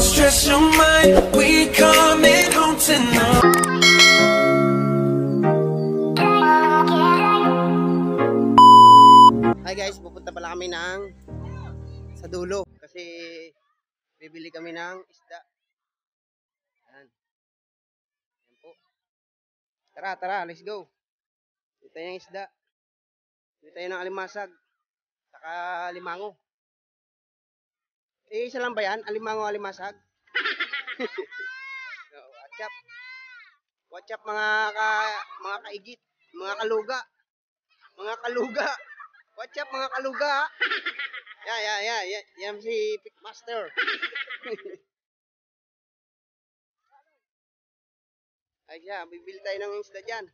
Don't stress your mind, we coming home tonight. Hi guys, pupunta pala kami sa dulo kasi bibili kami ng isda. Yan. Yan po. Tara, let's go. Dito yung isda. Dito tayo ng alimasag. Saka limango. Isa lang ba yan? Alimango, alimasag? Watch up mga kaigit, mga kaluga. Watch up mga kaluga. Yan si Pickmaster. Ay siya, bibili tayo ng isda dyan.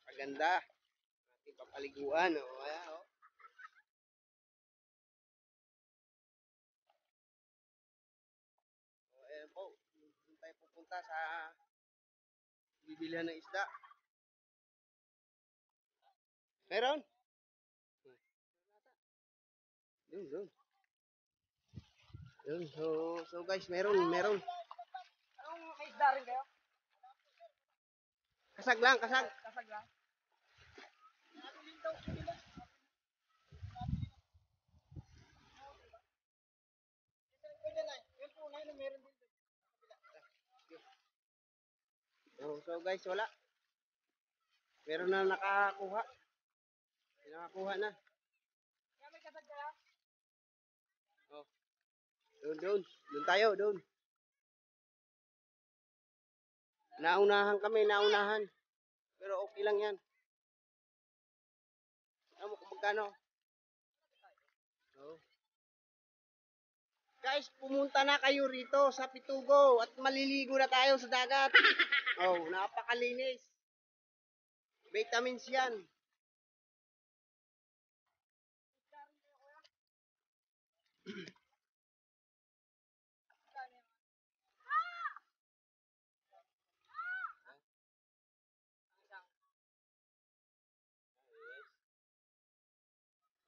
Paganda. Ating papaliguan. Ayan, oh. Ayan po. Doon tayo pupunta sa bibilihan ng isda. Meron? Doon. So guys, meron. Anong isda rin kayo? Kasag lang. Kasag lang. So guys, wala. Meron na nakakuha. Nakakuha na. May kasag kayo? Oh. Doon tayo. Naunahan kami. Pero okay lang yan. Alam mo kung magkano? Oh. Guys, pumunta na kayo rito sa Pitugo at maliligo na tayo sa dagat. Oh, napakalinis. Vitamins yan.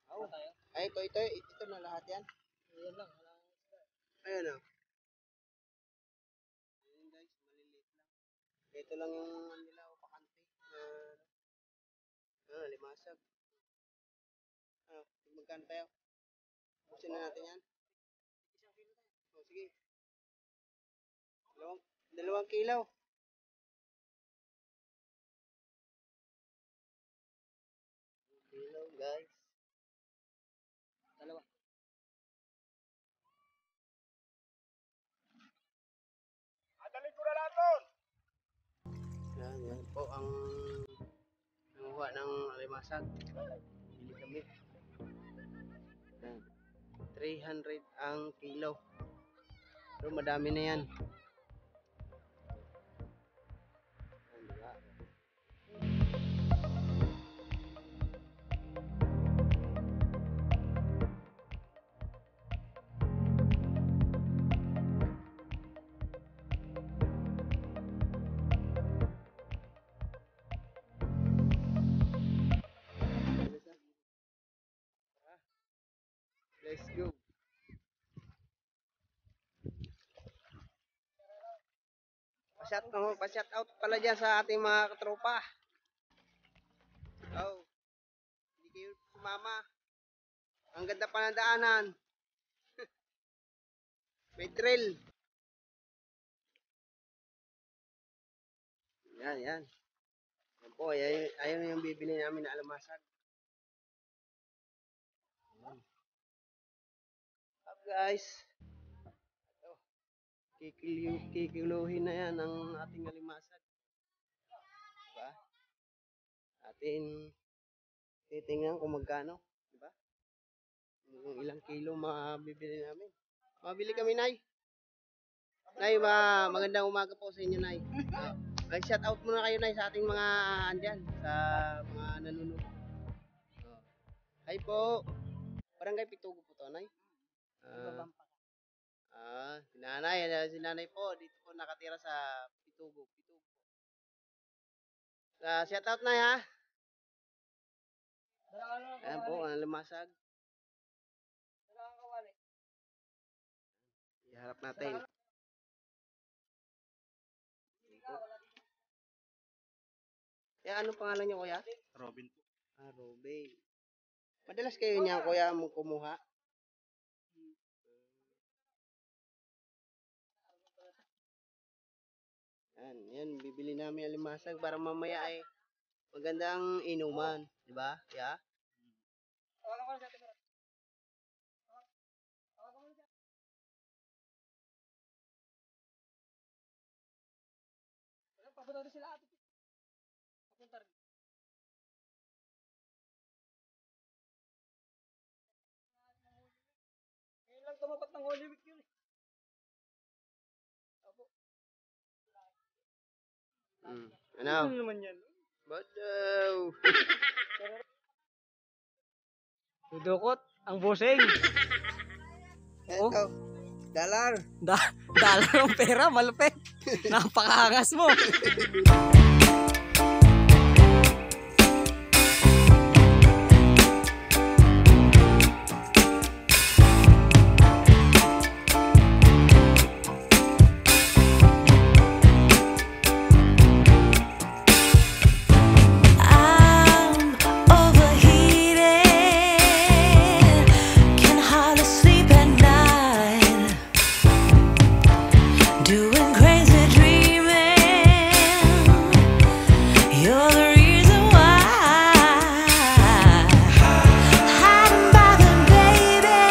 Oh. Ay, ito na lahat yan. Ayan lang. Ayan o. Ayan guys, maliliit lang. Ito lang yung nila o pakante. Limasag. Magkano tayo? Busin na natin yan. O, sige. 2 kilo. Guys. 2. Adalin ko na lang doon. Yan po ang nanguha ng alimasag. Bili kami. Yan. 300 ang kilo. Pero madami na yan. Let's go. Pa-shout out pala dyan sa ating mga katropa. Oh. Hindi kayo sumama. Ang ganda pa ng daanan. May trail. Yan. Yan po, ayun yung bibili namin na alamasag. Up guys. Kikiluhin na yan ang ating alimasag. Diba? Atin titingnan kung magkano. Diba? Yung ilang kilo mabibili namin. Mabili kami, Nay. Nay, magandang umaga po sa inyo, Nay. Shout out muna kayo, Nay, sa ating mga andyan, sa mga nanonood. Hi po. Barangay Pitugo po to, Nay. Si nanay po, dito po nakatira sa Pitugo. Shout out, Nay, ha. Ayan po, ang limasag. Harap natin. Kaya ano pangalan niyo, kuya? Robin po. Ah, Robin. Madalas kayo niya, kuya, mong kumuha. Yan, bibili namin ang limasag para mamaya ay magandang inuman, di ba? Yeah. Papunta rin sila ate. Papunta rin. Ngayon lang tumapat ng Holy Week yun. Apo. Ano? Ano naman yan? Ba't daw? Dudukot ang busing. Ito. Dalar. Dala ng pera, malupit. Napakaangas mo. I'm overheated, can hardly sleep at night, doing crazy dreaming. You're the reason why. Hiding by the baby,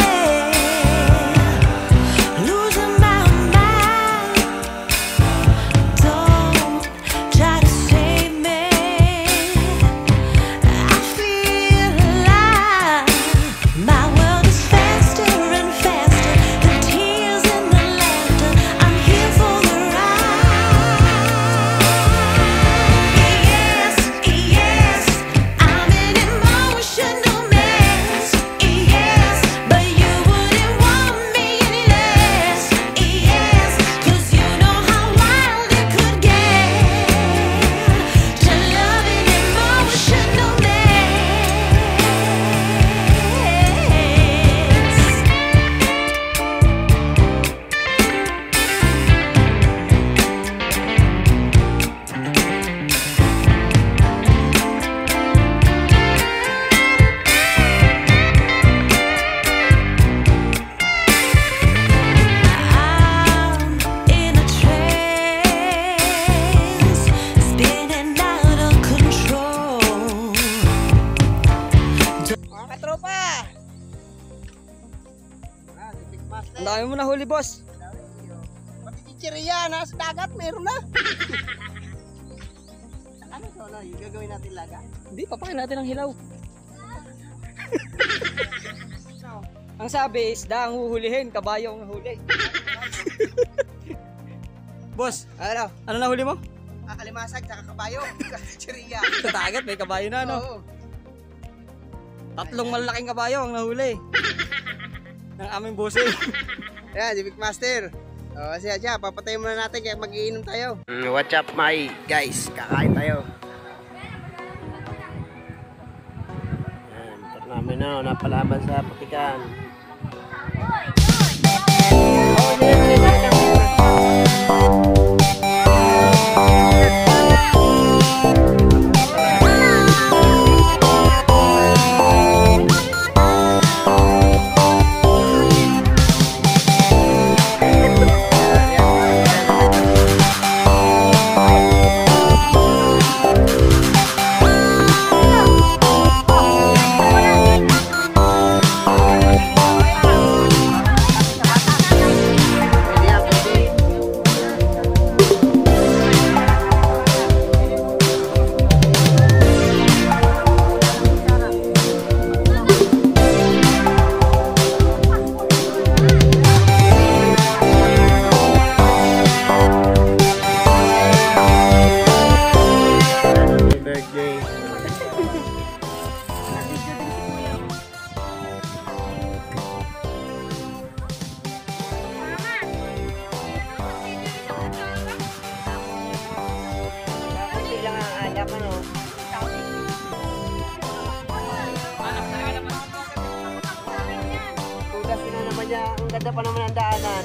losing my mind. Don't try to save me. I feel alive. My world is faster and faster. The tears and the laughter. I'm here for the ride. Yes, yes, I'm an emotional mess. Yes, but you wouldn't want me any less. Yes, 'cause you know how wild it could get to love an emotional mess. I'm in a trance, spinning out of control. Mga katropa! Si Big Master. Ang dami mo na huli, boss. Pati chichirya, nasa dagat, meron na. Ano to, no? Yung gagawin natin laga? Hindi, papakin natin ang hilaw. Ang sabi, isda ang huhulihin, kabayo ang huli. Boss, Ano? ano na huli mo? Kakalimasag, tsaka kabayo. Chichirya. Sa dagat, may kabayo na, no? Oo. Tatlong malalaking kabayo ang nahuli. Ng aming busing. Ayan, si Big Master. O, siya, papatayin muna natin kaya mag-iinom tayo. What's up, my guys? Kakain tayo. Ayan, motor namin na, napalaban sa patikan. Tugas na naman niya, ang ganda pa naman ang daanan.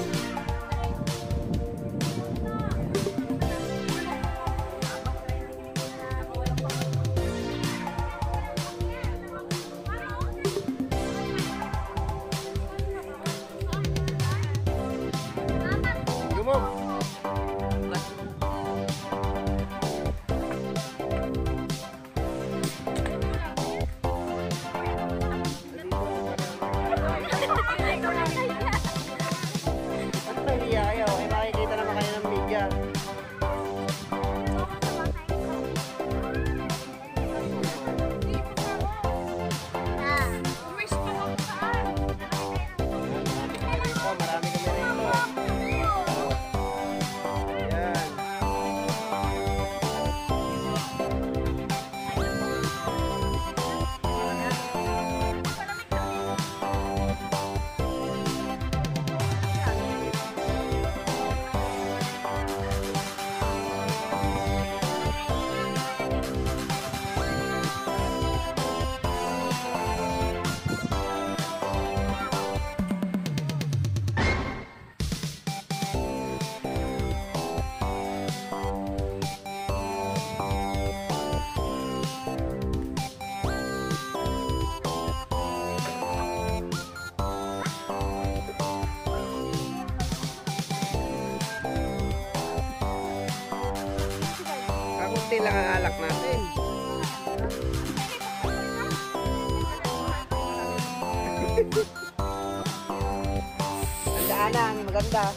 konti lang ang alak natin. Ang daanan, maganda.